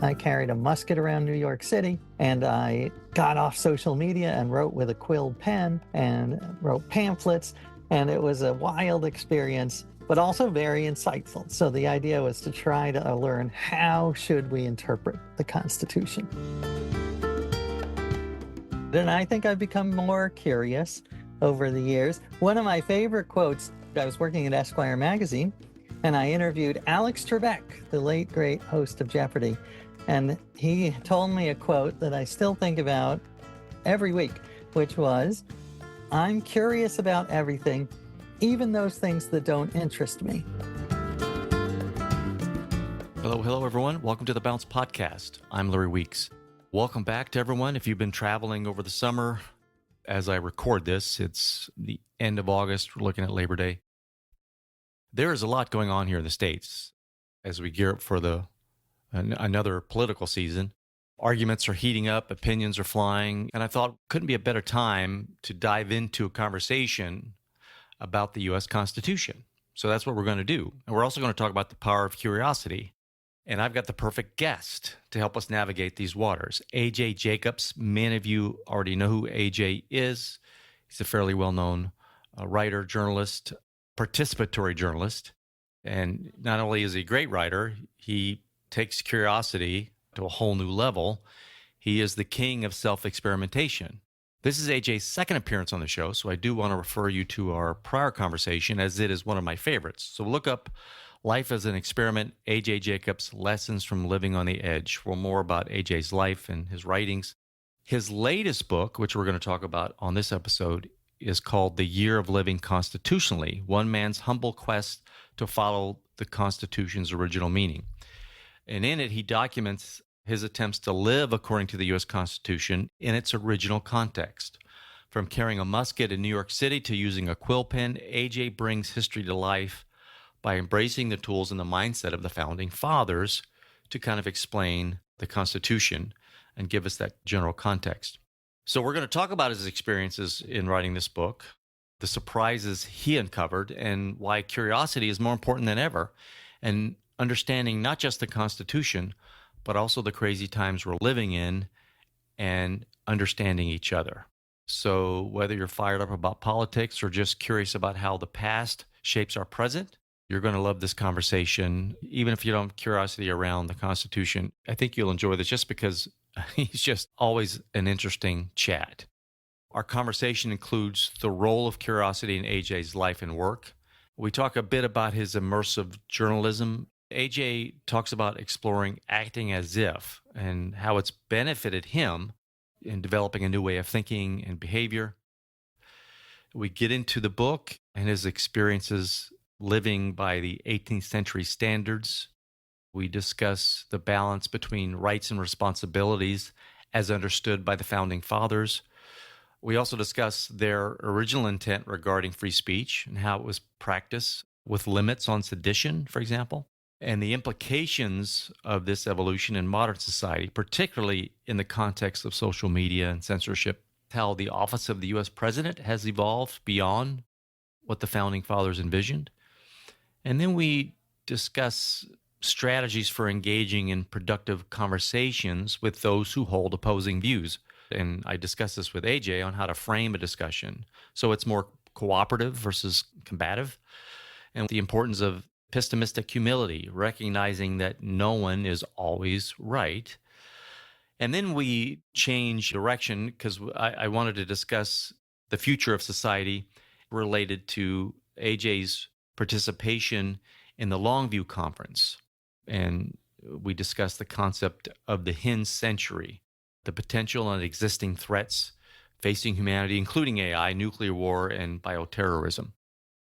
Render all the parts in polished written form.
I carried a musket around New York City, and I got off social media and wrote with a quill pen and wrote pamphlets, and it was a wild experience, but also very insightful. So the idea was to try to learn, how should we interpret the Constitution? And I think I've become more curious over the years. One of my favorite quotes, I was working at Esquire magazine, and I interviewed Alex Trebek, the late great host of Jeopardy! And he told me a quote that I still think about every week, which was, "I'm curious about everything, even those things that don't interest me." Hello, everyone. Welcome to the Bounce Podcast. I'm Larry Weeks. Welcome back to everyone. If you've been traveling over the summer, as I record this, it's the end of August. We're looking at Labor Day. There is a lot going on here in the States as we gear up for another political season. Arguments are heating up, opinions are flying, and I thought couldn't be a better time to dive into a conversation about the U.S. Constitution. So that's what we're going to do. And we're also going to talk about the power of curiosity. And I've got the perfect guest to help us navigate these waters. A.J. Jacobs. Many of you already know who A.J. is. He's a fairly well-known writer, journalist, participatory journalist. And not only is he a great writer, he takes curiosity to a whole new level. He is the king of self-experimentation. This is A.J.'s second appearance on the show, so I do want to refer you to our prior conversation, as it is one of my favorites. So look up Life as an Experiment, A.J. Jacobs, Lessons from Living on the Edge, for more about A.J.'s life and his writings. His latest book, which we're going to talk about on this episode, is called The Year of Living Constitutionally, One Man's Humble Quest to Follow the Constitution's Original Meaning. And in it, he documents his attempts to live according to the U.S. Constitution in its original context. From carrying a musket in New York City to using a quill pen, A.J. brings history to life by embracing the tools and the mindset of the Founding Fathers to kind of explain the Constitution and give us that general context. So we're going to talk about his experiences in writing this book, the surprises he uncovered, and why curiosity is more important than ever, and understanding not just the Constitution, but also the crazy times we're living in, and understanding each other. So whether you're fired up about politics or just curious about how the past shapes our present, you're going to love this conversation. Even if you don't have curiosity around the Constitution, I think you'll enjoy this just because he's just always an interesting chat. Our conversation includes the role of curiosity in A.J.'s life and work. We talk a bit about his immersive journalism. A.J. talks about exploring acting as if and how it's benefited him in developing a new way of thinking and behavior. We get into the book and his experiences living by the 18th century standards. We discuss the balance between rights and responsibilities as understood by the Founding Fathers. We also discuss their original intent regarding free speech and how it was practiced with limits on sedition, for example, and the implications of this evolution in modern society, particularly in the context of social media and censorship, how the office of the U.S. president has evolved beyond what the Founding Fathers envisioned. And then we discuss strategies for engaging in productive conversations with those who hold opposing views. And I discuss this with A.J. on how to frame a discussion so it's more cooperative versus combative, and the importance of epistemistic humility, recognizing that no one is always right. And then we change direction because I wanted to discuss the future of society related to A.J.'s participation in the Longview Conference. And we discussed the concept of the Hen century, the potential and existing threats facing humanity, including AI, nuclear war, and bioterrorism.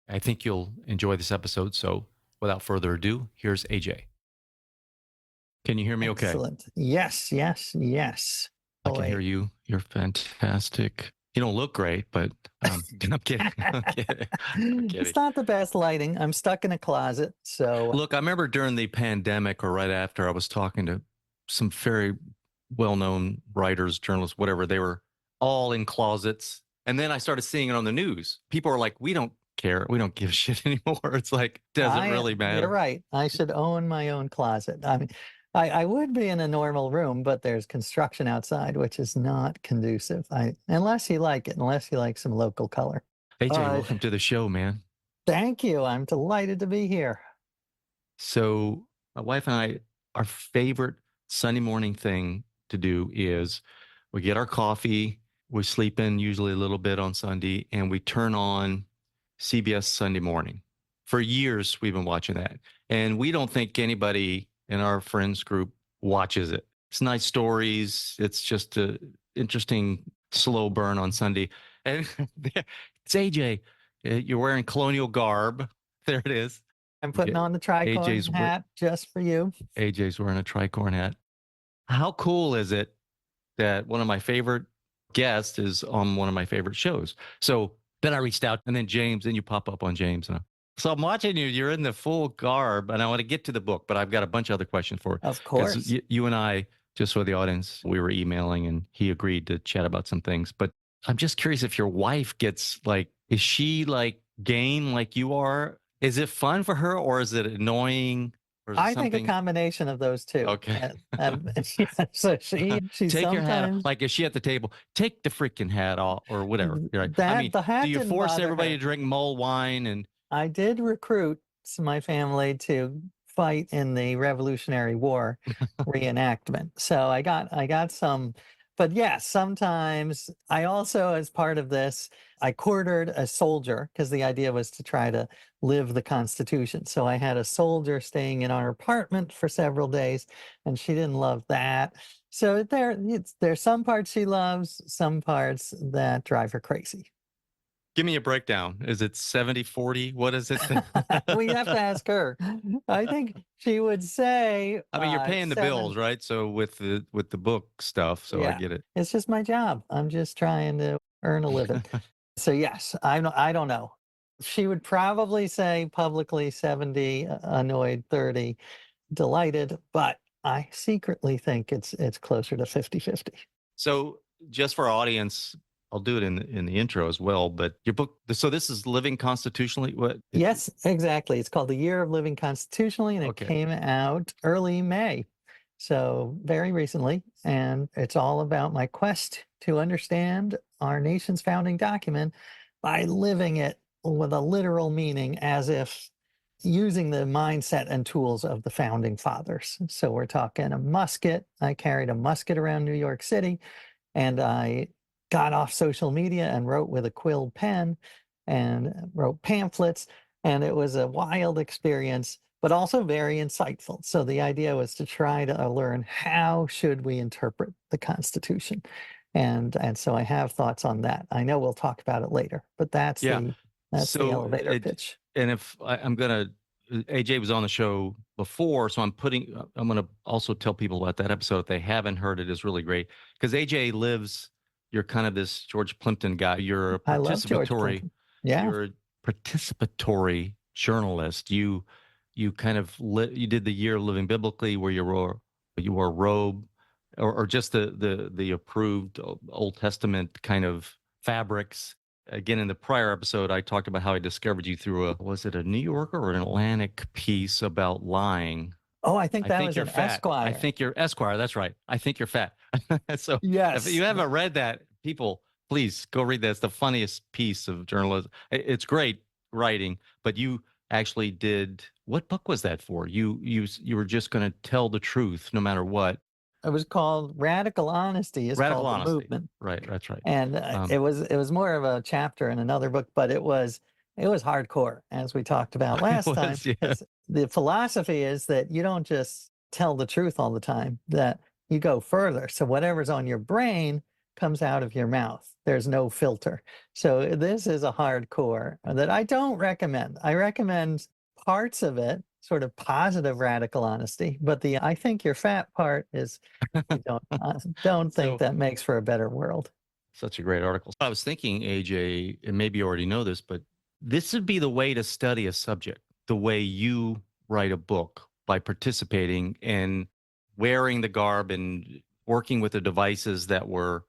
I think you'll enjoy this episode. So without further ado, here's AJ. Can you hear me okay? Excellent. Yes. I can hear you. You're fantastic. You don't look great, but I'm kidding. I'm kidding. It's not the best lighting. I'm stuck in a closet. So look, I remember during the pandemic or right after, I was talking to some very well-known writers, journalists, whatever. They were all in closets. And then I started seeing it on the news. People are like, we don't care. We don't give a shit anymore. It's like, doesn't really matter. You're right. I should own my own closet. I mean, I would be in a normal room, but there's construction outside, which is not conducive. Unless you like it, unless you like some local color. AJ, Uh, welcome to the show, man. Thank you. I'm delighted to be here. So, my wife and I, our favorite Sunday morning thing to do is we get our coffee, we sleep in usually a little bit on Sunday, and we turn on CBS Sunday Morning. For years, we've been watching that. And we don't think anybody in our friends group watches it. It's nice stories. It's just a interesting slow burn on Sunday. And it's AJ. You're wearing colonial garb. There it is. I'm putting on the tricorn hat just for you. AJ's wearing a tricorn hat. How cool is it that one of my favorite guests is on one of my favorite shows? So then I reached out, and then James, and you pop up on James. So I'm watching you. You're in the full garb, and I want to get to the book, but I've got a bunch of other questions for you. Of course. You and I, just for the audience, we were emailing, and he agreed to chat about some things. But I'm just curious if your wife gets like, is she like game like you are? Is it fun for her, or is it annoying? Or is it I think a something? combination of those two. Okay. So she Take your hat off. sometimes Like, is she at the table? Take the freaking hat off or whatever. Right? the hat do you didn't force bother everybody her. to drink mulled wine? And I did recruit my family to fight in the Revolutionary War reenactment. So I got some, but yes, sometimes I also, as part of this, I quartered a soldier because the idea was to try to live the Constitution. So I had a soldier staying in our apartment for several days, and she didn't love that. So there's some parts she loves, some parts that drive her crazy. give me a breakdown. Is it 70-40? What is it? We have to ask her. I think she would say, I mean, you're paying the bills, right? So with the book stuff, so I yeah, get it. it's just my job. I'm just trying to earn a living. So yes, I don't know. She would probably say publicly 70 annoyed, 30 delighted, but I secretly think it's closer to 50-50. So just for our audience, I'll do it in the intro as well. But your book, so this is Living Constitutionally. What? Yes, exactly. It's called The Year of Living Constitutionally, and it came out early May. So very recently, and it's all about my quest to understand our nation's founding document by living it with a literal meaning, as if using the mindset and tools of the founding fathers. So we're talking a musket. I carried a musket around New York City, and I got off social media and wrote with a quill pen and wrote pamphlets. And it was a wild experience, but also very insightful. So the idea was to try to learn, how should we interpret the Constitution? And so I have thoughts on that. I know we'll talk about it later, but that's the elevator pitch. And if I'm gonna, AJ was on the show before, so I'm gonna also tell people about that episode if they haven't heard it. Is really great because AJ lives. You're kind of this George Plimpton guy. You're a I love George Plimpton. Yeah. You're a participatory journalist. You kind of you did the Year of Living Biblically, where you wore a robe, or just the approved Old Testament kind of fabrics. Again, in the prior episode, I talked about how I discovered you through was it a New Yorker or an Atlantic piece about lying? Oh, I think that was an fat. Esquire. I think you're Esquire. That's right. I think you're fat. So yes, if you haven't read that, people, please go read that. It's the funniest piece of journalism. It's great writing, but you actually did. What book was that for? You were just going to tell the truth no matter what. It was called Radical Honesty. It's Radical called Honesty. The Movement. Right, that's right. And it was more of a chapter in another book, but it was hardcore, as we talked about last time. Yeah. The philosophy is that you don't just tell the truth all the time, that you go further. So whatever's on your brain comes out of your mouth. There's no filter. So this is a hardcore that I don't recommend. I recommend parts of it, sort of positive radical honesty, but the I think you're fat part is, don't think that makes for a better world. Such a great article. I was thinking, AJ, and maybe you already know this, but this would be the way to study a subject, the way you write a book, by participating and wearing the garb and working with the devices that were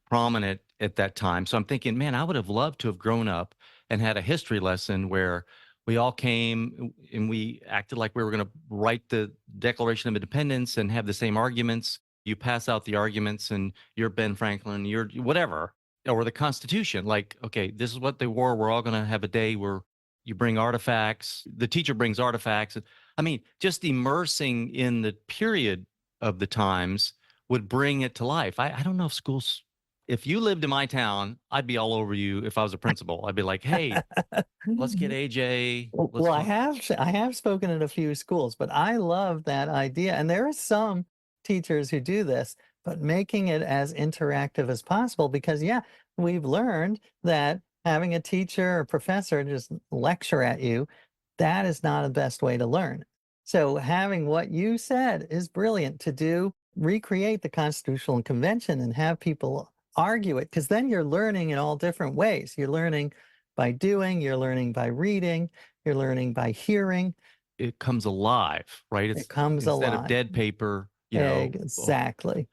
prominent at that time. So I'm thinking, man, I would have loved to have grown up and had a history lesson where we all came and we acted like we were going to write the Declaration of Independence and have the same arguments. You pass out the arguments and you're Ben Franklin, you're whatever, or the Constitution. Like, okay, this is what they were. We're all going to have a day where you bring artifacts. The teacher brings artifacts. I mean, just immersing in the period of the times would bring it to life. I don't know if schools, if you lived in my town, I'd be all over you if I was a principal. I'd be like, hey, let's get AJ. Let's Well, talk. I have spoken at a few schools, but I love that idea. And there are some teachers who do this, but making it as interactive as possible because, yeah, we've learned that having a teacher or professor just lecture at you, that is not the best way to learn. So having what you said is brilliant to do, recreate the Constitutional Convention and have people argue it, because then you're learning in all different ways. You're learning by doing, you're learning by reading, you're learning by hearing. It comes alive, right? It It's comes instead of alive. dead paper, Exactly.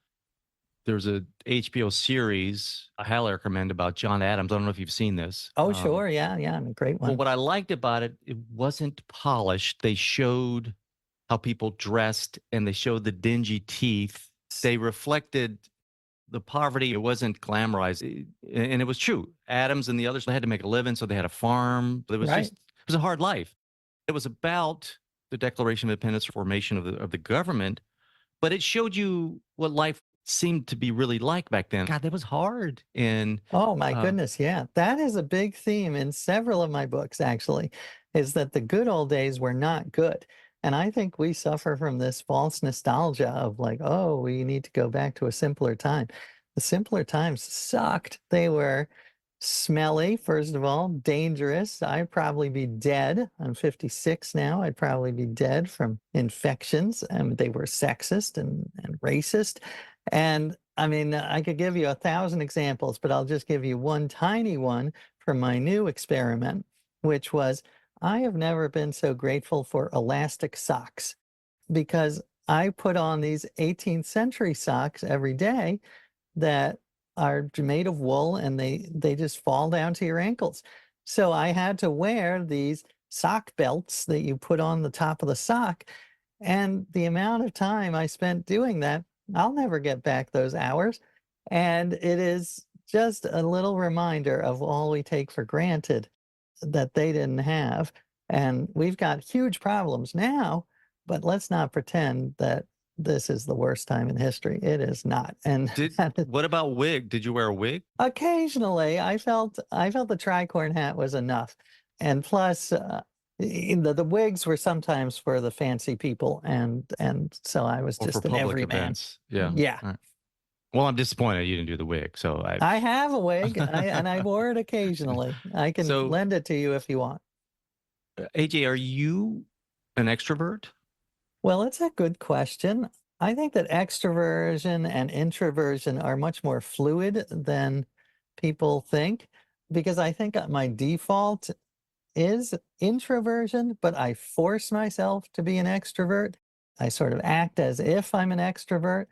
there's a HBO series I highly recommend about John Adams. I don't know if you've seen this. Oh, sure. Yeah, yeah. A great Well, one. what I liked about it, it wasn't polished. They showed how people dressed and they showed the dingy teeth. They reflected the poverty. It wasn't glamorized. And it was true. Adams and the others, they had to make a living, so they had a farm. It was Right. just, it was a hard life. It was about the Declaration of Independence, formation of the government, but it showed you what life seemed to be really like back then. God, that was hard. And Oh my goodness, yeah. That is a big theme in several of my books, actually, is that the good old days were not good. And I think we suffer from this false nostalgia of like, oh, we need to go back to a simpler time. The simpler times sucked. They were smelly, first of all, dangerous. I'd probably be dead. I'm 56 now. I'd probably be dead from infections. And they were sexist and racist. And I mean, I could give you 1,000 examples, but I'll just give you one tiny one from my new experiment, which was I have never been so grateful for elastic socks because I put on these 18th century socks every day that are made of wool and they just fall down to your ankles. So I had to wear these sock belts that you put on the top of the sock. And the amount of time I spent doing that, I'll never get back those hours. And it is just a little reminder of all we take for granted that they didn't have. And we've got huge problems now, but let's not pretend that this is the worst time in history. It is not. And what about wig? Did you wear a wig? occasionally I felt the tricorn hat was enough. And plus, the wigs were sometimes for the fancy people, and so I was Or just for an public everyman. events? Yeah. Yeah. All right. Well, I'm disappointed you didn't do the wig. So I have a wig, and I wore it occasionally. I can So- lend it to you if you want. AJ, are you an extrovert? Well, it's a good question. I think that extroversion and introversion are much more fluid than people think, because I think my default is introversion, but I force myself to be an extrovert. I sort of act as if I'm an extrovert.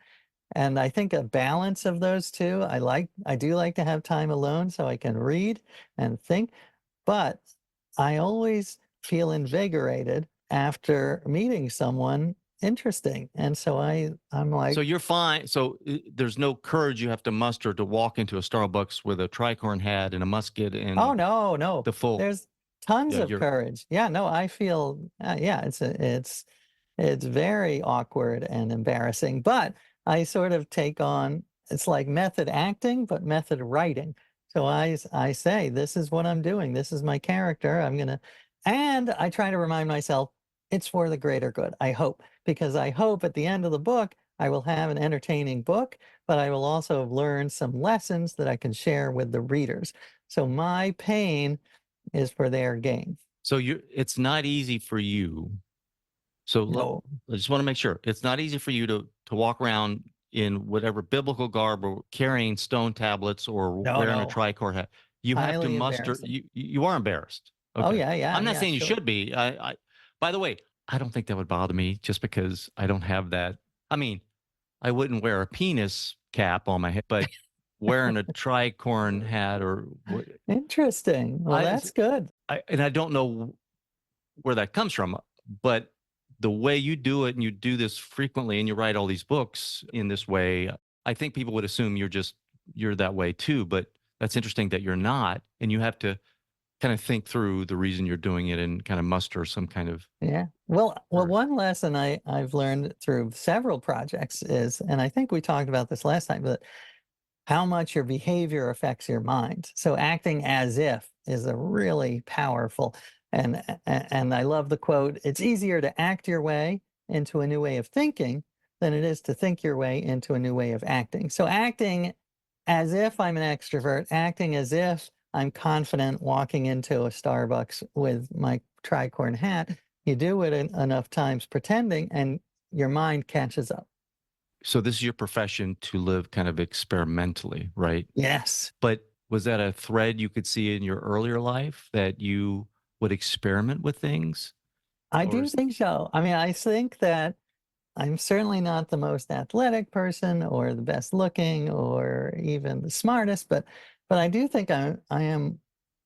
And I think a balance of those two, I do like to have time alone so I can read and think, but I always feel invigorated after meeting someone interesting. And so I'm like, So you're fine. So there's no courage you have to muster to walk into a Starbucks with a tricorn hat and a musket and oh no, the full. there's tons Yeah, of courage. Yeah, no, I feel, yeah, it's very awkward and embarrassing, but I sort of take on, it's like method acting, but method writing. So I say, this is what I'm doing. This is my character. And I try to remind myself it's for the greater good. I hope, because I hope at the end of the book, I will have an entertaining book, but I will also have learned some lessons that I can share with the readers. So my pain is for their gain. So it's not easy for you. So No. I just want to make sure it's not easy for you to walk around in whatever biblical garb or carrying stone tablets or No, wearing a no. tricorn hat. You have to Highly muster. embarrassing. You are embarrassed. Oh, Okay. yeah, I'm not saying you sure. should be. By the way, I don't think that would bother me just because I don't have that. I mean, I wouldn't wear a penis cap on my head, but wearing a tricorn hat or Interesting. Well, that's good. and I don't know where that comes from, but the way you do it and you do this frequently and you write all these books in this way, I think people would assume you're that way too, but that's interesting that you're not, and you have to kind of think through the reason you're doing it and kind of muster some kind of Yeah. Well, courage. one lesson I've learned through several projects is, and I think we talked about this last time, but how much your behavior affects your mind. So acting as if is a really powerful, and I love the quote, it's easier to act your way into a new way of thinking than it is to think your way into a new way of acting. So acting as if I'm an extrovert, acting as if I'm confident walking into a Starbucks with my tricorn hat, you do it enough times pretending and your mind catches up. So this is your profession to live kind of experimentally, right? Yes. But was that a thread you could see in your earlier life that you would experiment with things? I Or do is think so. I mean, I think that I'm certainly not the most athletic person or the best looking or even the smartest, but I do think I am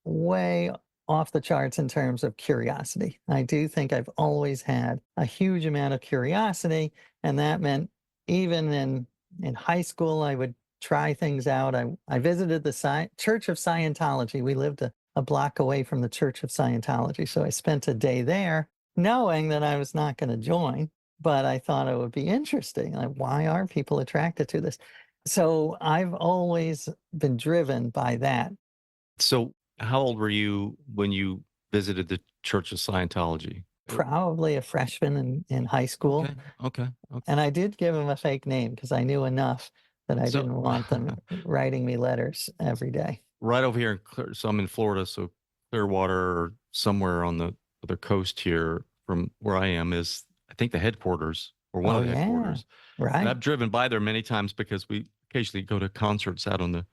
way off the charts in terms of curiosity. I do think I've always had a huge amount of curiosity, and that meant even in high school I would try things out. I visited the Church of Scientology. We lived a block away from the Church of Scientology, so I spent a day there knowing that I was not going to join, but I thought it would be interesting. Like, why are people attracted to this? So I've always been driven by that. so how old were you when you visited the Church of Scientology? Probably a freshman in high school. Okay, okay, okay. And I did give them a fake name because I knew enough that I So didn't want them writing me letters every day. right over here so I'm in Florida, so Clearwater or somewhere on the other coast here from where I am is I think the headquarters or one Oh, of the yeah. headquarters. And Right. I've driven by there many times because we occasionally go to concerts out on the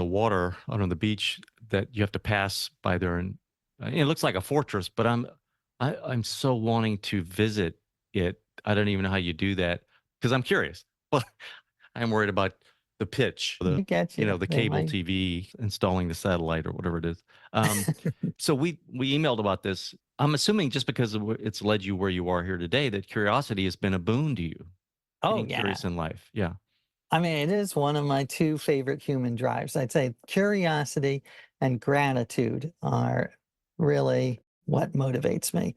water, out on the beach that you have to pass by there, and it looks like a fortress. But I'm so wanting to visit it. I don't even know how you do that because I'm curious. Well, I'm worried about the pitch, I get you. the They cable might. TV installing the satellite or whatever it is. So we emailed about this. I'm assuming just because it's led you where you are here today, that curiosity has been a boon to you, Oh, being yeah. curious in life. Yeah. I mean, it is one of my two favorite human drives. I'd say curiosity and gratitude are really what motivates me.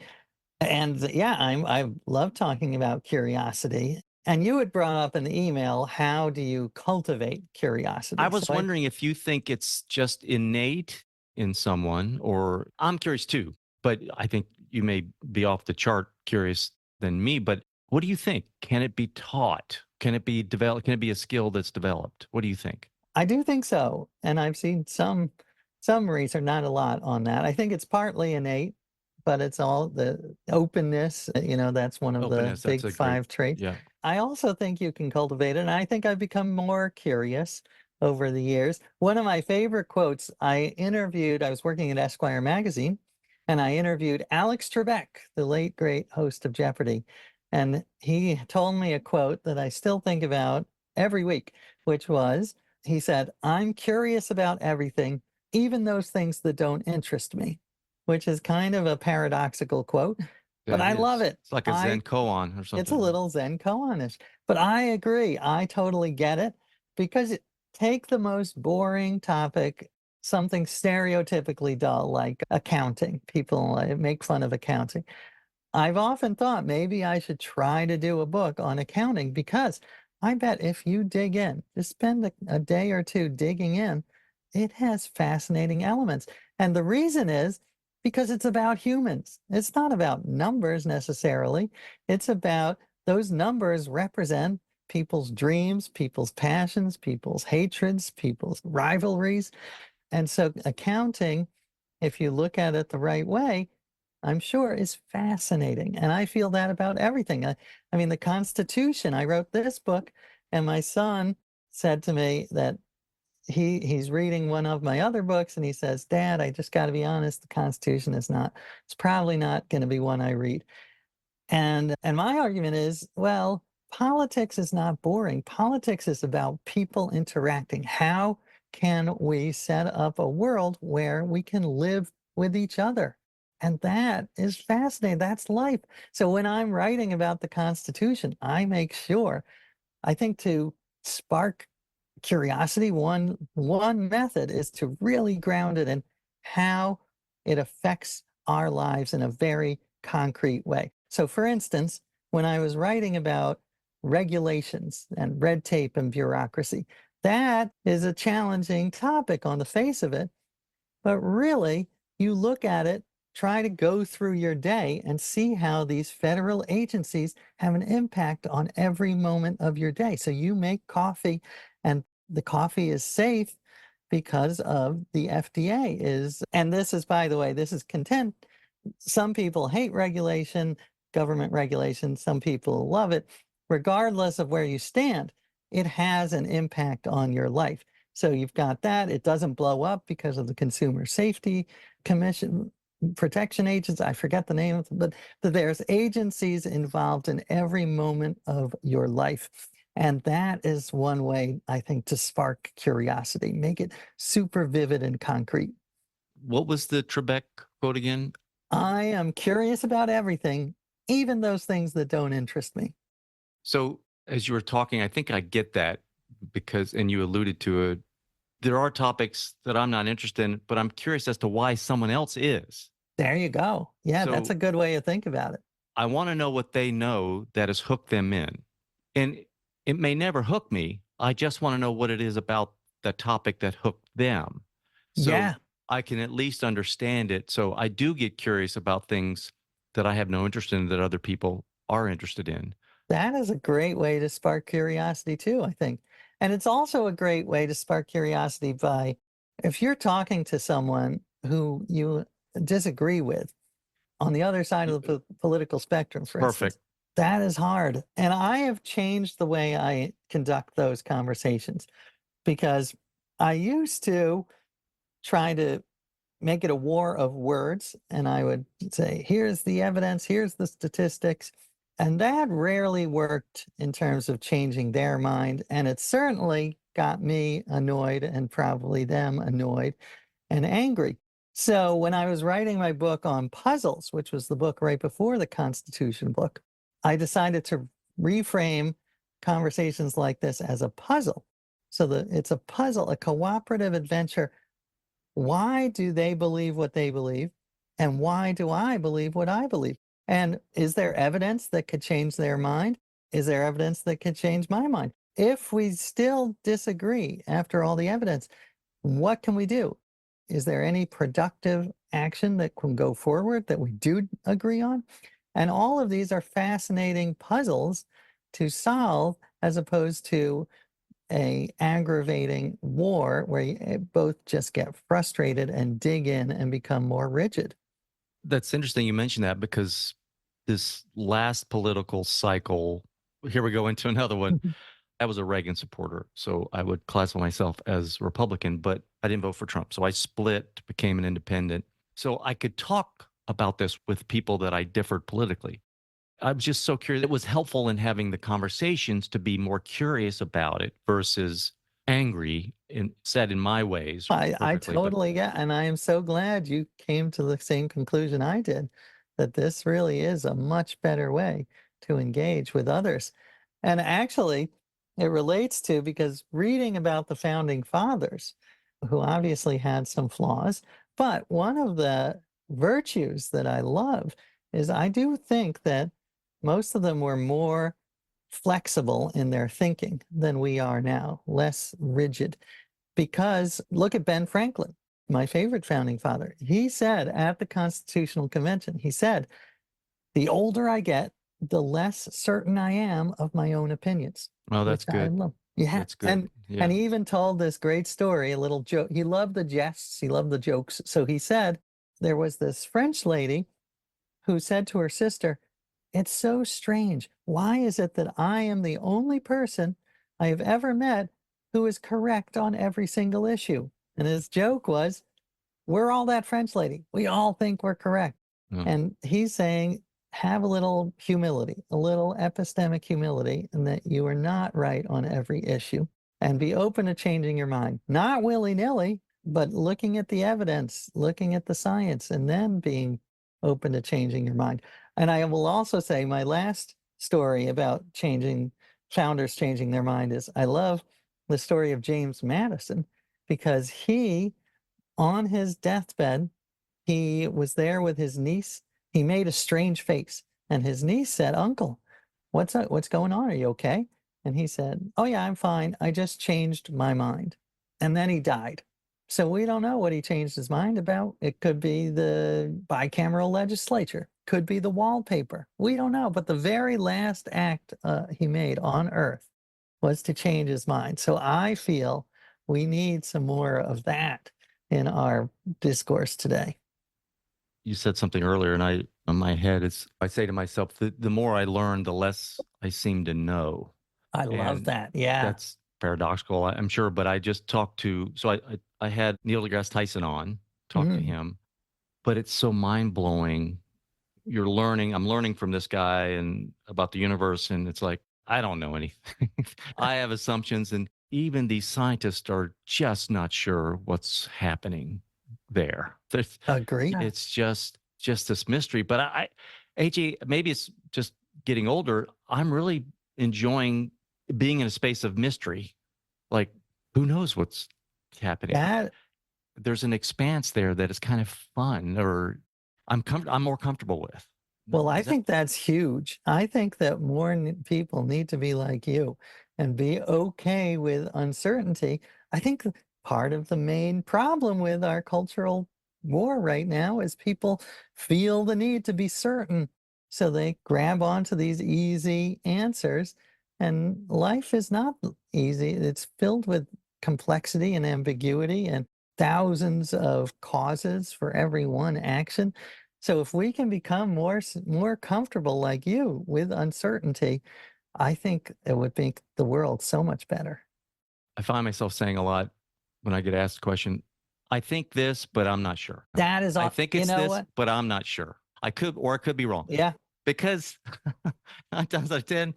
And yeah, I love talking about curiosity. And you had brought up in the email, how do you cultivate I curiosity? So was wondering if you think it's just innate in someone, or I'm curious too, but I think you may be off the chart curious than me. But what do you think? Can it be taught? Can it be developed? Can it be a skill that's developed? What do you think? I do think so. And I've seen some research, not a lot on that. I think it's partly innate, but it's all the openness, that's one of the Openness, that's big a great, five traits. yeah. I also think you can cultivate it, and I think I've become more curious over the years. One of my favorite quotes, I was working at Esquire magazine, and I interviewed Alex Trebek, the late great host of Jeopardy. And he told me a quote that I still think about every week, which was, he said, I'm curious about everything, even those things that don't interest me, which is kind of a paradoxical quote, but That I love is. it. It's like a Zen koan or It's a something, right? little Zen koanish, but I agree. I totally get it because take the most boring topic, something stereotypically dull like accounting. People make fun of accounting. I've often thought maybe I should try to do a book on accounting because I bet if you dig in, just spend a day or two digging in, it has fascinating elements. And the reason is because it's about humans. It's not about numbers necessarily. It's about those numbers represent people's dreams, people's passions, people's hatreds, people's rivalries. And so accounting, if you look at it the right way, I'm sure is fascinating. And I feel that about everything. I mean, the Constitution, I wrote this book, and my son said to me that he's reading one of my other books, and he says, Dad, I just got to be honest, the Constitution it's probably not going to be one I read. And my argument is, well, politics is not boring. Politics is about people interacting. How can we set up a world where we can live with each other? And that is fascinating. That's life. So when I'm writing about the Constitution, I make sure, I think, to spark curiosity, one method is to really ground it in how it affects our lives in a very concrete way. So for instance, when I was writing about regulations and red tape and bureaucracy, that is a challenging topic on the face of it, but really, you look at it, try to go through your day and see how these federal agencies have an impact on every moment of your day. So you make coffee, and the coffee is safe because of the FDA and this is, by the way, this is content. Some people hate regulation, government regulation. Some people love it. Regardless of where you stand, it has an impact on your life. So you've got that. It doesn't blow up because of the Consumer Safety Commission, protection agents. I forget the name of them, but there's agencies involved in every moment of your life. And that is one way, I think, to spark curiosity, make it super vivid and concrete. What was the Trebek quote again? I am curious about everything, even those things that don't interest me. So as you were talking, I think I get that because, and you alluded to it, there are topics that I'm not interested in, but I'm curious as to why someone else is. There you go. Yeah, that's a So good way to think about it. I want to know what they know that has hooked them in. And it may never hook me. I just want to know what it is about the topic that hooked them. So Yeah, I can at least understand it. So I do get curious about things that I have no interest in that other people are interested in. that is a great way to spark curiosity too, I think. And it's also a great way to spark curiosity by if you're talking to someone who you disagree with on the other side of the political spectrum, for instance, Perfect. that is hard. And I have changed the way I conduct those conversations because I used to try to make it a war of words. And I would say, here's the evidence, here's the statistics. And that rarely worked in terms of changing their mind. And it certainly got me annoyed and probably them annoyed and angry. So when I was writing my book on puzzles, which was the book right before the Constitution book, I decided to reframe conversations like this as a puzzle. So that it's a puzzle, a cooperative adventure. Why do they believe what they believe? And why do I believe what I believe? And is there evidence that could change their mind? Is there evidence that could change my mind? If we still disagree after all the evidence, what can we do? Is there any productive action that can go forward that we do agree on? And all of these are fascinating puzzles to solve as opposed to a aggravating war where you both just get frustrated and dig in and become more rigid. That's interesting you mentioned that because this last political cycle, here we go into another one. I was a Reagan supporter, so I would classify myself as Republican, but I didn't vote for Trump. So I split, became an independent. So I could talk about this with people that I differed politically. I was just so curious. It was helpful in having the conversations to be more curious about it versus angry and said in my ways I perfectly. But totally get, and I am so glad you came to the same conclusion I did, that this really is a much better way to engage with others. And actually, it relates to because reading about the founding fathers, who obviously had some flaws, but one of the virtues that I love is I do think that most of them were more flexible in their thinking than we are now, less rigid. Because look at Ben Franklin, my favorite founding father. He said at the Constitutional Convention, he said, the older I get, the less certain I am of my own opinions, oh, which that's I good. love. Yeah. That's good. And Yeah. he even told this great story, a little joke. He loved the jests, he loved the jokes. So he said there was this French lady who said to her sister, it's so strange. Why is it that I am the only person I have ever met who is correct on every single issue? And his joke was, we're all that French lady. We all think we're correct. Mm. And he's saying, have a little humility, a little epistemic humility, and that you are not right on every issue and be open to changing your mind, not willy nilly, but looking at the evidence, looking at the science, and then being open to changing your mind. And I will also say my last story about founders changing their mind is I love the story of James Madison because he, on his deathbed, he was there with his niece. He made a strange face, and his niece said, "Uncle, what's up? What's going on? Are you okay?" And he said, "Oh, yeah, I'm fine. I just changed my mind." And then he died. So we don't know what he changed his mind about. It could be the bicameral legislature, could be the wallpaper. We don't know. But the very last act he made on Earth was to change his mind. So I feel we need some more of that in our discourse today. You said something earlier, and in my head, I say to myself, the more I learn, the less I seem to know. I love And that. Yeah. that's paradoxical, I'm sure. But I just talked to, so I had Neil deGrasse Tyson on, talked to him, but it's so mind blowing. I'm learning from this guy and about the universe. And it's like, I don't know anything. I have assumptions. And even these scientists are just not sure what's happening there. Agree. It's just this mystery. But AJ, maybe it's just getting older. I'm really enjoying being in a space of mystery. Like, who knows what's happening? There's an expanse there that is kind of fun, or I'm more comfortable with. Well, I think that's huge. I think that more people need to be like you and be okay with uncertainty. I think part of the main problem with our cultural war right now is people feel the need to be certain. So they grab onto these easy answers. And life is not easy. It's filled with complexity and ambiguity and thousands of causes for every one action. So if we can become more comfortable like you with uncertainty, I think it would make the world so much better. I find myself saying a lot when I get asked a question, I think this, but I'm not sure. That is I all. think You it's know this, what? but I'm not sure. I could be wrong. Yeah. Because 9 times out of 10,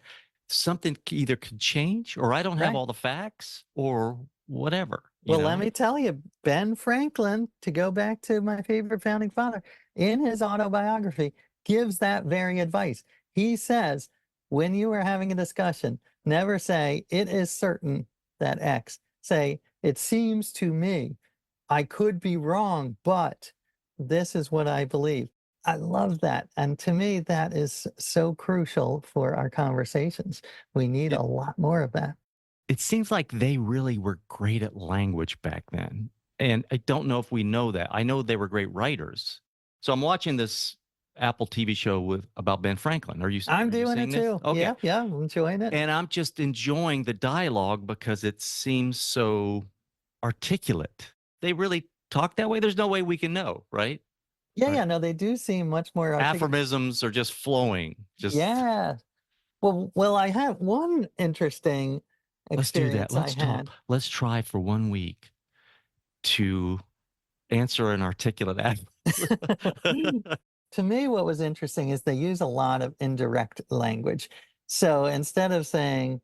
something either could change, or I don't have Right. all the facts, or whatever. Well, let me tell you, Ben Franklin, to go back to my favorite founding father, in his autobiography, gives that very advice. He says, when you are having a discussion, never say, "It is certain that X." Say, "It seems to me, I could be wrong, but this is what I believe." I love that. And to me, that is so crucial for our conversations. We need a lot more of that. It seems like they really were great at language back then. And I don't know if we know that. I know they were great writers. So I'm watching this Apple TV show about Ben Franklin. Are you I'm doing seeing it this? too. Okay. Yeah, I'm enjoying it. And I'm just enjoying the dialogue because it seems so articulate. They really talk that way. There's no way we can know, right? Yeah, no, they do seem much more articulate. Aphorisms are just flowing. Yeah. Well, I have one interesting Let's do that. experience I had. Let's try for 1 week to answer an articulate To me, what was interesting is they use a lot of indirect language. So instead of saying,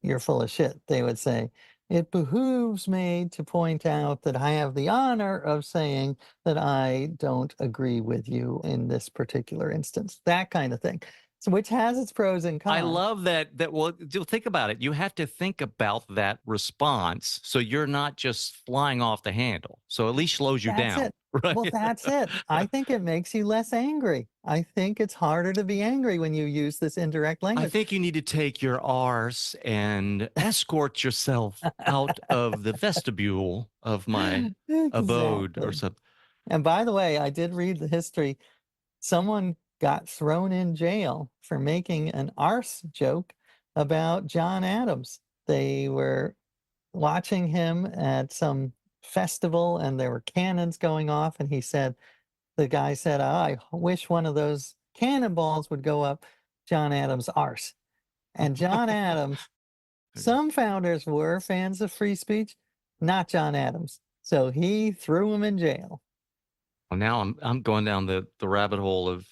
"You're full of shit," they would say, "It behooves me to point out that I have the honor of saying that I don't agree with you in this particular instance." That kind of thing. So which has its pros and cons. I love that. Well, think about it. You have to think about that response, so you're not just flying off the handle. So at least slows you That's down, it. right? Well, that's it. I think it makes you less angry. I think it's harder to be angry when you use this indirect I language. think you need to take your R's and escort yourself out of the vestibule of my abode or Exactly. something. And by the way, I did read the history. Someone got thrown in jail for making an arse joke about John Adams. They were watching him at some festival and there were cannons going off, and the guy said, "Oh, I wish one of those cannonballs would go up John Adams' arse." And John Adams, some founders were fans of free speech, not John Adams. So he threw him in jail. Well, now I'm going down the rabbit hole of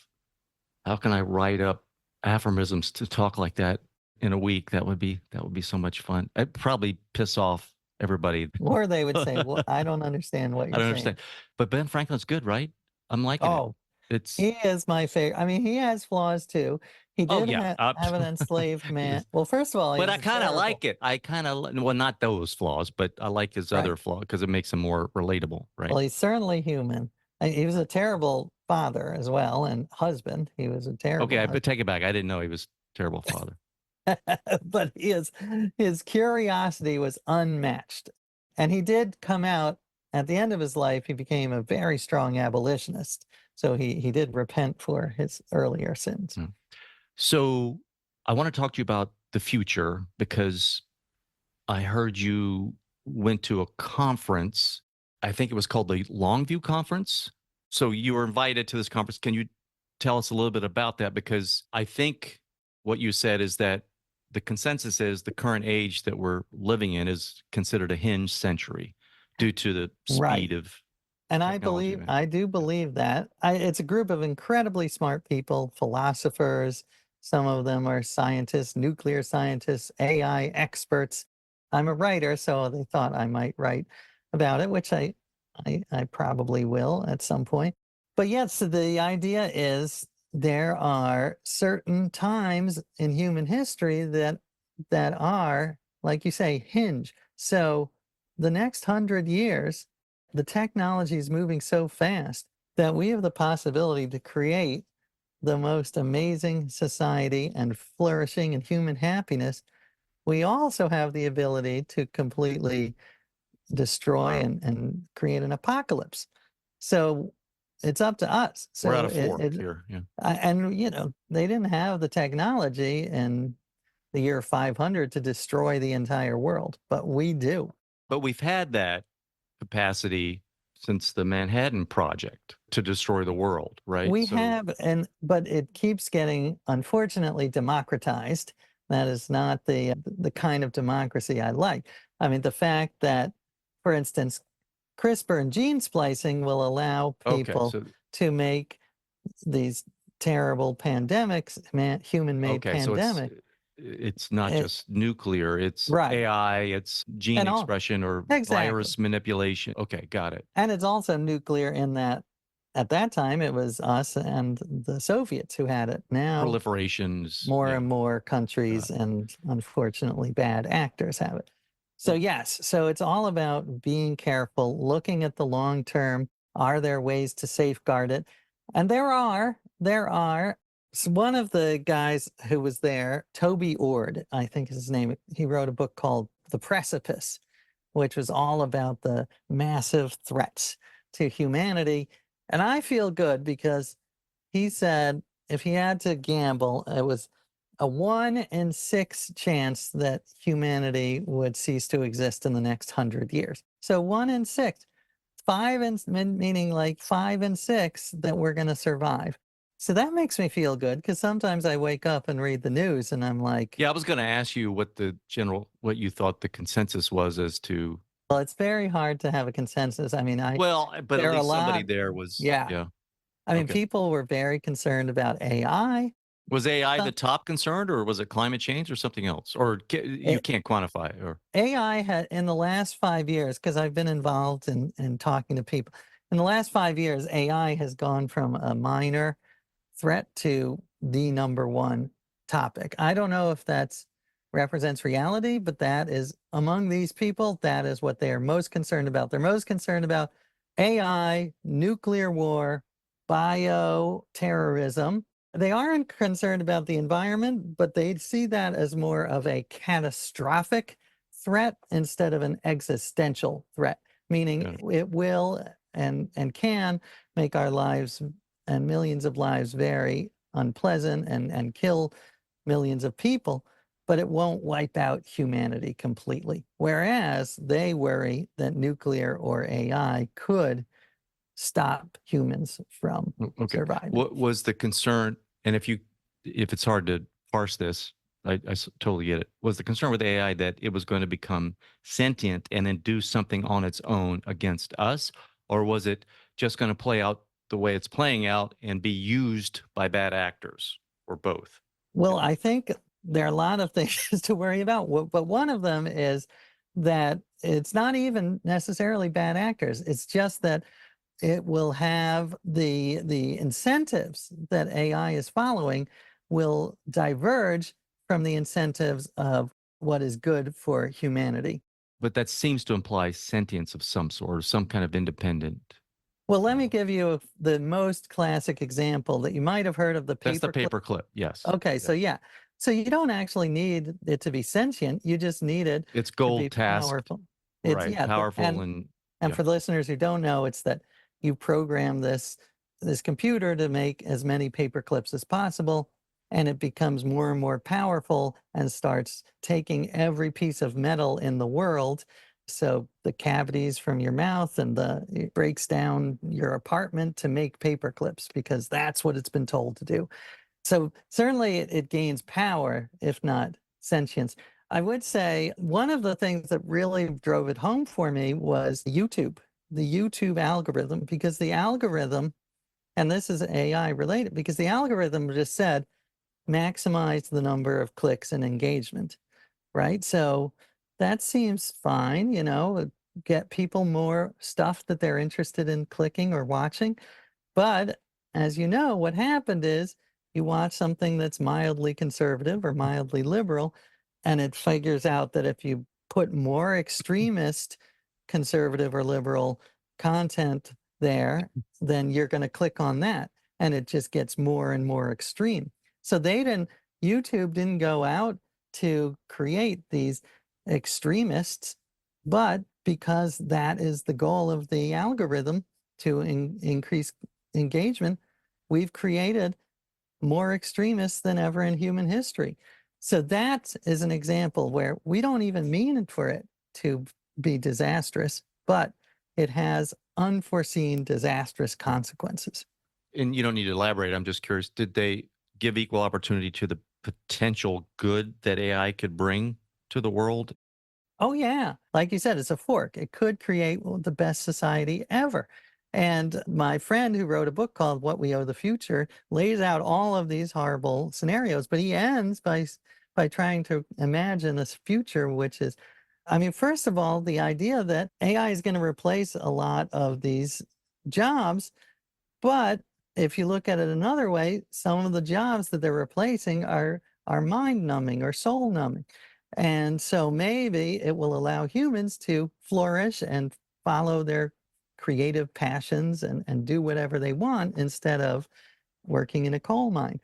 how can I write up aphorisms to talk like that in a week? That would be so much fun. I'd probably piss off everybody. Or they would say, "Well, I don't understand what I you're don't saying." understand. But Ben Franklin's good, right? I'm liking it. Oh, It's He is my favorite. I mean, he has flaws too. He oh did yeah, have an enslaved man. Well, first of all, he but I was a kind of terrible. like it. I kind of well, not those flaws, but I like his Right. other flaw because it makes him more relatable, right? Well, he's certainly human. He was a terrible father as well, and husband. He was a Okay, terrible I husband. but take it back. I didn't know he was a terrible father. But his curiosity was unmatched. And he did come out at the end of his life, he became a very strong abolitionist. So he did repent for his earlier sins. Hmm. So I want to talk to you about the future because I heard you went to a conference. I think it was called the Longview Conference. So you were invited to this conference. Can you tell us a little bit about that? Because I think what you said is that the consensus is the current age that we're living in is considered a hinge century due to the Right. speed of And technology. I do Yeah. believe that. It's a group of incredibly smart people, philosophers. Some of them are scientists, nuclear scientists, AI experts. I'm a writer, so they thought I might write about it, which I probably will at some point. But yes, the idea is there are certain times in human history that are, like you say, hinge. So the next 100 years, the technology is moving so fast that we have the possibility to create the most amazing society and flourishing and human happiness. We also have the ability to completely destroy and create an apocalypse. So it's up to us. We're out So of four here. Yeah. and they didn't have the technology in the year 500 to destroy the entire world, but we do. But we've had that capacity since the Manhattan Project to destroy the world, right? We So have, but it keeps getting, unfortunately, democratized. That is not the kind of democracy I like. I mean, the fact that, for instance, CRISPR and gene splicing will allow okay, people so to make these terrible pandemics, human-made okay, so pandemic. it's not It, just nuclear, it's right. AI, it's gene And all expression or exactly. virus manipulation. Okay, got it. And it's also nuclear in that at that time it was us and the Soviets who had it. Now Proliferations, more yeah, and more got countries it. and unfortunately bad actors have it. So yes, so it's all about being careful, looking at the long term. Are there ways to safeguard it? And there are. One of the guys who was there, Toby Ord, I think is his name, he wrote a book called The Precipice, which was all about the massive threats to humanity. And I feel good because he said if he had to gamble, it was a 1 in 6 chance that humanity would cease to exist in the next 100 years. So 1 in 6, meaning like 5 and 6 that we're going to survive. So that makes me feel good because sometimes I wake up and read the news and I'm like, Yeah, I was going to ask you what you thought the consensus was as to, well, it's very hard to have a consensus. I mean, well, but at there are a least somebody lot. there was, Yeah. yeah, I mean, okay. people were very concerned about AI. Was AI the Some, top concern or was it climate change or something else? Or you it, can't quantify it or, AI had in the last 5 years, because I've been involved in talking to people, in the last 5 years, AI has gone from a minor threat to the number one topic. I don't know if that's represents reality, but that is among these people, that is what they are most concerned about. They're most concerned about AI, nuclear war, bioterrorism. They aren't concerned about the environment, but they see that as more of a catastrophic threat instead of an existential threat, meaning yeah. it will and can make our lives and millions of lives very unpleasant and kill millions of people, but it won't wipe out humanity completely. Whereas they worry that nuclear or AI could stop humans from Okay. surviving. What was the concern? And if it's hard to parse this, totally get it. Was the concern with AI that it was going to become sentient and then do something on its own against us? Or was it just going to play out the way it's playing out and be used by bad actors or both? Well, I think there are a lot of things to worry about, but one of them is that it's not even necessarily bad actors. It's just that it will have the incentives that AI is following will diverge from the incentives of what is good for humanity. But that seems to imply sentience of some sort, or some kind of independent. Well, let me give you the most classic example that you might have heard of, the That's the paperclip. paperclip. Yes. Okay, so Yes. yeah. So you don't actually need it to be sentient. You just need it It's to goal be tasked, powerful. It's right? yeah, Powerful and yeah. for the listeners who don't know, it's that you program this computer to make as many paper clips as possible, and it becomes more and more powerful and starts taking every piece of metal in the world. So the cavities from your mouth it breaks down your apartment to make paper clips because that's what it's been told to do. So certainly it gains power, if not sentience. I would say one of the things that really drove it home for me was YouTube, the YouTube algorithm, because the algorithm, and this is AI related, because the algorithm just said maximize the number of clicks and engagement, right? So that seems fine, get people more stuff that they're interested in clicking or watching. But as you know, what happened is you watch something that's mildly conservative or mildly liberal, and it figures out that if you put more extremist conservative or liberal content there, then you're going to click on that. And it just gets more and more extreme. So YouTube didn't go out to create these extremists, but because that is the goal of the algorithm to increase engagement, we've created more extremists than ever in human history. So that is an example where we don't even mean for it to be disastrous, but it has unforeseen disastrous consequences. And you don't need to elaborate. I'm just curious. Did they give equal opportunity to the potential good that AI could bring to the world? Oh, yeah. Like you said, it's a fork. It could create the best society ever. And my friend who wrote a book called What We Owe the Future lays out all of these horrible scenarios, but he ends by trying to imagine this future, which is, I mean, first of all, the idea that AI is going to replace a lot of these jobs, but if you look at it another way, some of the jobs that they're replacing are mind numbing or soul numbing. And so maybe it will allow humans to flourish and follow their creative passions and do whatever they want instead of working in a coal mine.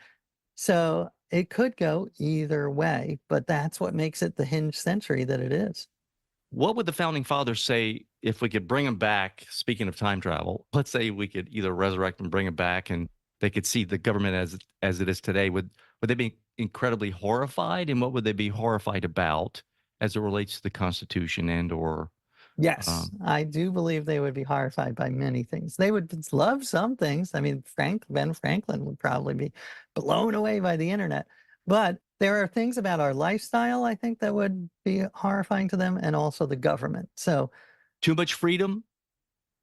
So it could go either way, but that's what makes it the hinge century that it is. What would the founding fathers say if we could bring them back? Speaking of time travel, let's say we could either resurrect them, bring them back, and they could see the government as it is today. Would they be incredibly horrified, and what would they be horrified about as it relates to the Constitution and or Yes, um, I do believe they would be horrified by many things. They would love some things. I mean, Ben Franklin would probably be blown away by the internet. But there are things about our lifestyle, I think, that would be horrifying to them, and also the government. So, too much freedom?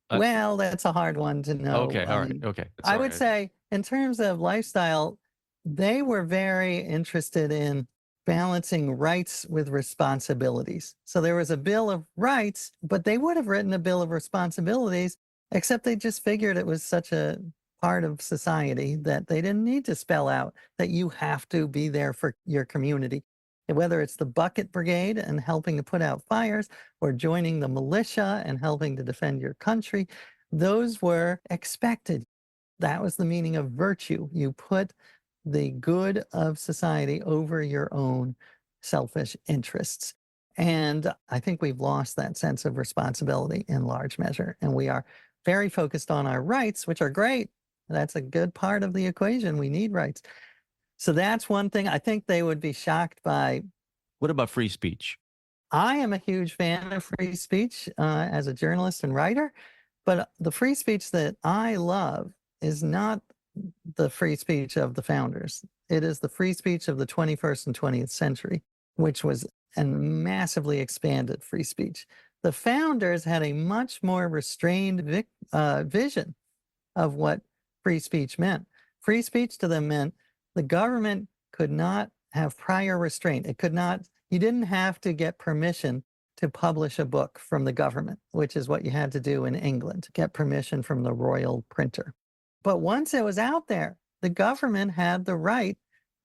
Uh, well, that's a hard one to know. okay, all right, okay. I would Sorry. say, in terms of lifestyle, they were very interested in balancing rights with responsibilities. So there was a Bill of Rights, but they would have written a Bill of Responsibilities, except they just figured it was such a part of society that they didn't need to spell out that you have to be there for your community. And whether it's the bucket brigade and helping to put out fires or joining the militia and helping to defend your country, those were expected. That was the meaning of virtue. You put the good of society over your own selfish interests. And I think we've lost that sense of responsibility in large measure. And we are very focused on our rights, which are great. That's a good part of the equation. We need rights. So that's one thing I think they would be shocked by. What about free speech? I am a huge fan of free speech as a journalist and writer, but the free speech that I love is not the free speech of the founders. It is the free speech of the 21st and 20th century, which was a massively expanded free speech. The founders had a much more restrained vision of what free speech meant. Free speech to them meant the government could not have prior restraint. It could not, you didn't have to get permission to publish a book from the government, which is what you had to do in England to get permission from the royal printer. But once it was out there, the government had the right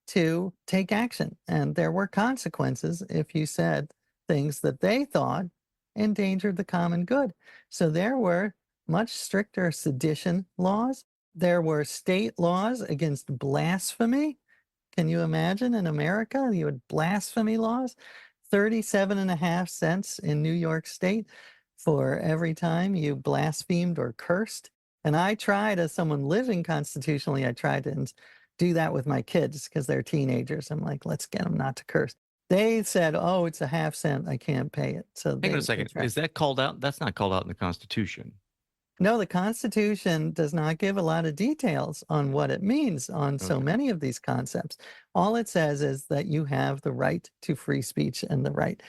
to take action. And there were consequences if you said things that they thought endangered the common good. So there were much stricter sedition laws. There were state laws against blasphemy. Can you imagine in America, you had blasphemy laws? 37.5 cents in New York State for every time you blasphemed or cursed. And I tried, as someone living constitutionally, I tried to do that with my kids because they're teenagers. I'm like, let's get them not to curse. They said, oh, it's a half cent. I can't pay it. So Hang on a they second. tried. Is that called out? That's not called out in the Constitution. No, the Constitution does not give a lot of details on what it means on so Okay. many of these concepts. All it says is that you have the right to free speech and the right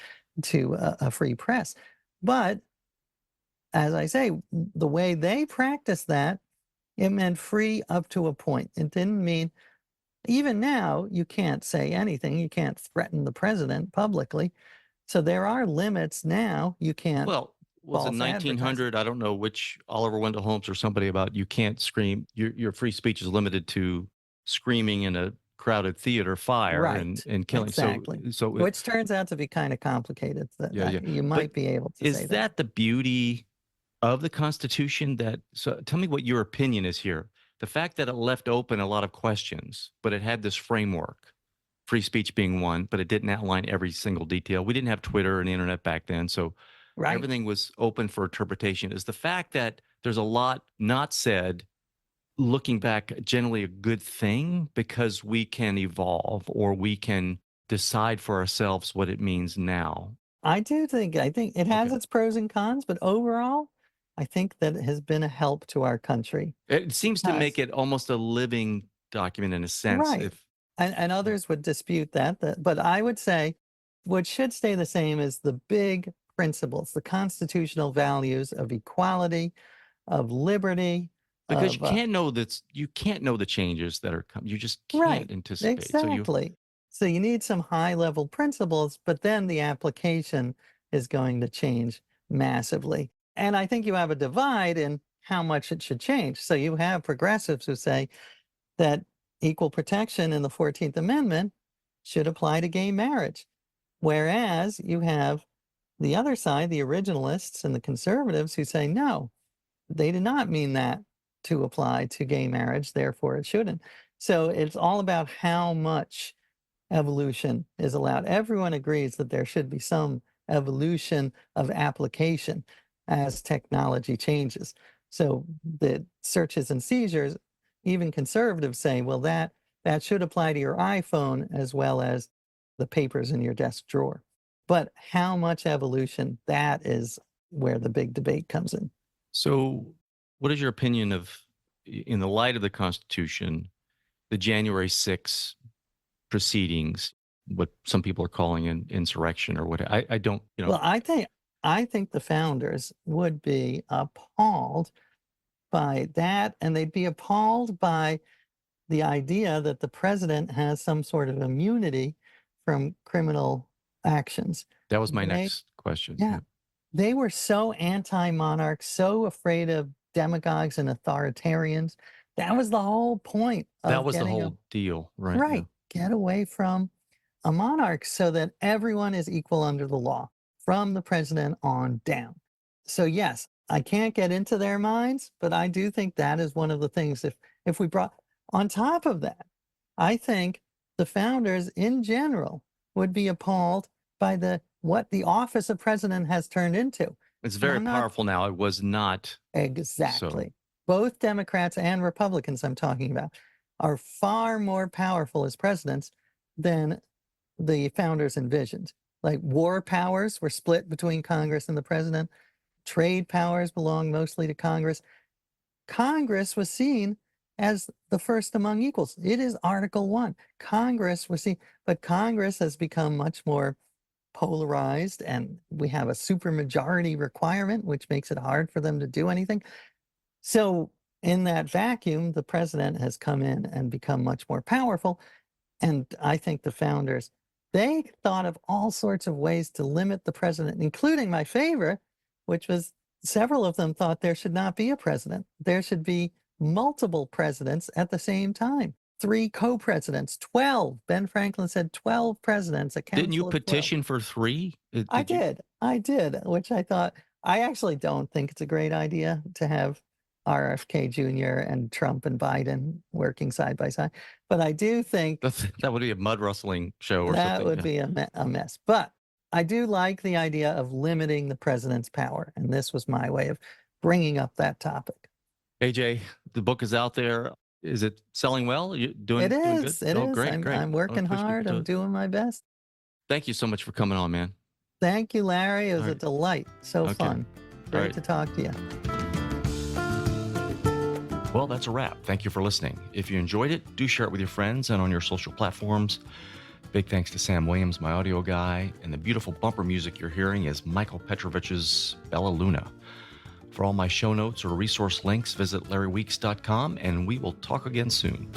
to a free press. But as I say, the way they practice that, it meant free up to a point. It didn't mean, even now, you can't say anything. You can't threaten the president publicly. So there are limits now. You can't Well, was it false advertise. 1900? I don't know which Oliver Wendell Holmes or somebody about you can't scream. Your free speech is limited to screaming in a crowded theater fire Right. and killing. Exactly. So Which turns out to be kind of complicated. yeah. You But might be able to say is that. that the beauty of the Constitution? That so tell me what your opinion is here. The fact that it left open a lot of questions, but it had this framework, free speech being one, but it didn't outline every single detail. We didn't have Twitter and the internet back then, so Right. everything was open for interpretation. Is the fact that there's a lot not said, looking back, generally a good thing because we can evolve or we can decide for ourselves what it means now? I think it has Okay. its pros and cons, but overall, I think that it has been a help to our country. It seems to make Because, it almost a living document in a sense. right. If And others would dispute that, but I would say what should stay the same is the big principles, the constitutional values of equality, of liberty, because of you can't know the changes that are coming. You just right, can't anticipate. So you exactly. So you need some high level principles, but then the application is going to change massively. And I think you have a divide in how much it should change. So you have progressives who say that equal protection in the 14th Amendment should apply to gay marriage. Whereas you have the other side, the originalists and the conservatives, who say, no, they did not mean that to apply to gay marriage, therefore it shouldn't. So it's all about how much evolution is allowed. Everyone agrees that there should be some evolution of application as technology changes. So the searches and seizures, even conservatives say, well, that should apply to your iPhone as well as the papers in your desk drawer. But how much evolution, that is where the big debate comes in. So, what is your opinion of, in the light of the Constitution, the January 6th proceedings, what some people are calling an insurrection or what? I don't, Well, I think the founders would be appalled by that, and they'd be appalled by the idea that the president has some sort of immunity from criminal actions. that was my They, next question. yeah, they were so anti-monarch, so afraid of demagogues and authoritarians. That was the whole point That of was the getting whole deal, right? Yeah. right, get away from a monarch so that everyone is equal under the law, from the president on down. So yes, I can't get into their minds, but I do think that is one of the things. If we brought on top of that, I think the founders in general would be appalled by what the office of president has turned into. It's And very I'm not powerful now. It was not so. exactly. Both Democrats and Republicans I'm talking about are far more powerful as presidents than the founders envisioned. Like war powers were split between Congress and the president. Trade powers belong mostly to Congress. Congress was seen as the first among equals. It is Article 1. Congress was seen, but Congress has become much more polarized, and we have a supermajority requirement, which makes it hard for them to do anything. So in that vacuum, the president has come in and become much more powerful. And I think the founders They thought of all sorts of ways to limit the president, including my favorite, which was several of them thought there should not be a president. There should be multiple presidents at the same time. 3 co-presidents, 12. Ben Franklin said 12 presidents, a council Didn't you of 12. petition for 3? I did, which I thought, I actually don't think it's a great idea to have RFK Jr. and Trump and Biden working side by side. But I do think That would be a mud rustling show or that something. would be a mess. But I do like the idea of limiting the president's power. And this was my way of bringing up that topic. AJ, the book is out there. Is it selling well? You doing good? It is. Great, great. I'm working hard. I'm doing my best. Thank you so much for coming on, man. Thank you, Larry. It was a delight. So fun. Great to talk to you. Well, that's a wrap. Thank you for listening. If you enjoyed it, do share it with your friends and on your social platforms. Big thanks to Sam Williams, my audio guy, and the beautiful bumper music you're hearing is Michael Petrovich's Bella Luna. For all my show notes or resource links, visit LarryWeeks.com, and we will talk again soon.